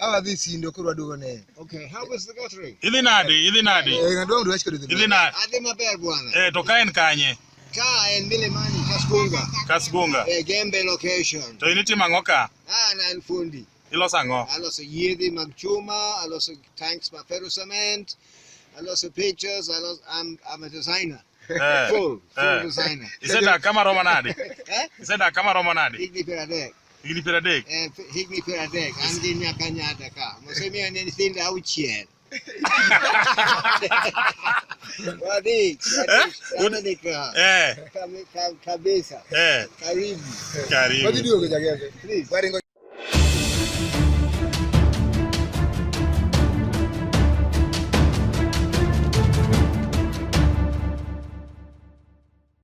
Awa visi ndio kurwa dogone. Okay, how was the guttering? Idhi nadi. Ngado ndo wachiko dogone. Idhi nadi. Adhi maber bwana. To kaen kanye. Ka en Milimani, Kasgunga. Gembe location. To initimo ang'o ka? Na en fundi. Iloso ang'o? Aloso yedhi mag chuma, aloso tanks ma ferro cement, aloso pictures, I'm a designer. Full designer. Isedak kama romo nadi? Isedak kama romo nadi? Higni 30. Higni 30? Higni 30. An gi nyaka nyada ka. Mosemiyo ne nyithindo auchiel. Wadi, kabisa. Karibu. Wadi duogo jagege. Please.